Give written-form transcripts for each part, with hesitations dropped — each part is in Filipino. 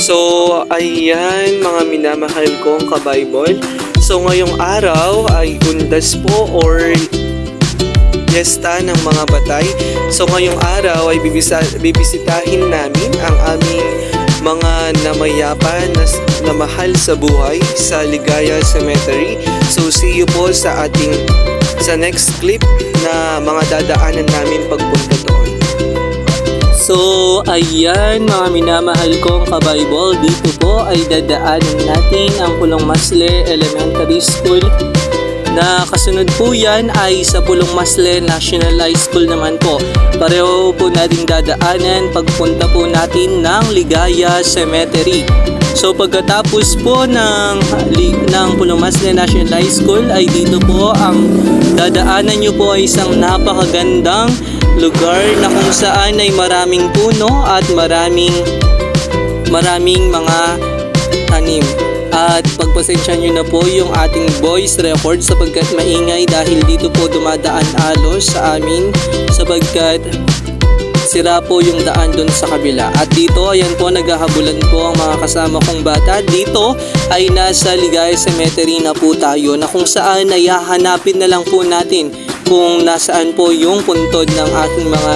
So, ayan mga minamahal kong ka-Bible. So, ngayong araw ay undas po or piyesta ng mga batay. So, ngayong araw ay bibisitahin namin ang aming mga namayapa na mahal sa buhay sa Ligaya Cemetery. So, see you po sa next clip na mga dadaanan namin pagpunta doon. So, ayan mga minamahal kong ka-Bible, dito po ay dadaanan natin ang Pulong Masle Elementary School na kasunod po yan ay sa Pulong Masle National High School naman po. Pareho po nating dadaanan pagpunta po natin ng Ligaya Cemetery. So pagkatapos po ng Pulong Masle National High School ay dito po ang dadaanan nyo po ay isang napakagandang lugar na kung saan ay maraming puno at maraming mga tanim. At pagpasensya nyo na po yung ating voice record sapagkat maingay dahil dito po dumadaan alos sa amin sapagkat sira po yung daan doon sa kabila. At dito, ayan po, naghahabulan po ang mga kasama kong bata. Dito ay nasa Ligaya Cemetery na po tayo na kung saan ay hahanapin na lang po natin kung nasaan po yung puntod ng ating mga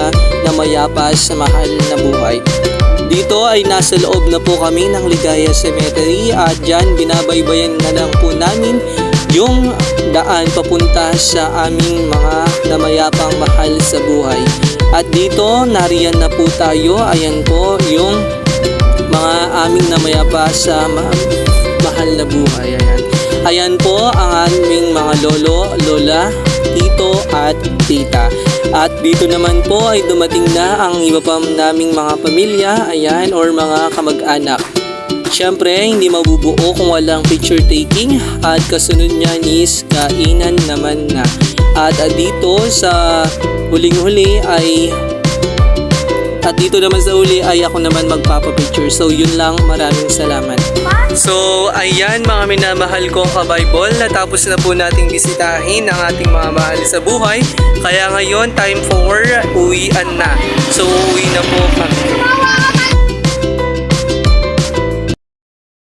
namayapa sa mahal na buhay. Dito ay nasa loob na po kami ng Ligaya Cemetery at dyan binabaybayan na lang po namin yung daan papunta sa aming mga namayapang mahal sa buhay. At dito, nariyan na po tayo. Ayan po yung mga aming namayapa sa mahal na buhay. Ayan po ang aming mga lolo, lola, tito at tita. At dito naman po ay dumating na ang iba pa naming mga pamilya, ayan, or mga kamag-anak. Siyempre, hindi mabubuo kung walang picture taking at kasunod niyan is kainan naman na. At dito sa huling-huli ay dito naman sa uli ay ako naman magpapapicture. So yun lang, maraming salamat. So ayan mga minamahal kong ka-Bible, natapos na po nating bisitahin ang ating mga mahal sa buhay. Kaya ngayon time for uwian na. So uuwi na po kami.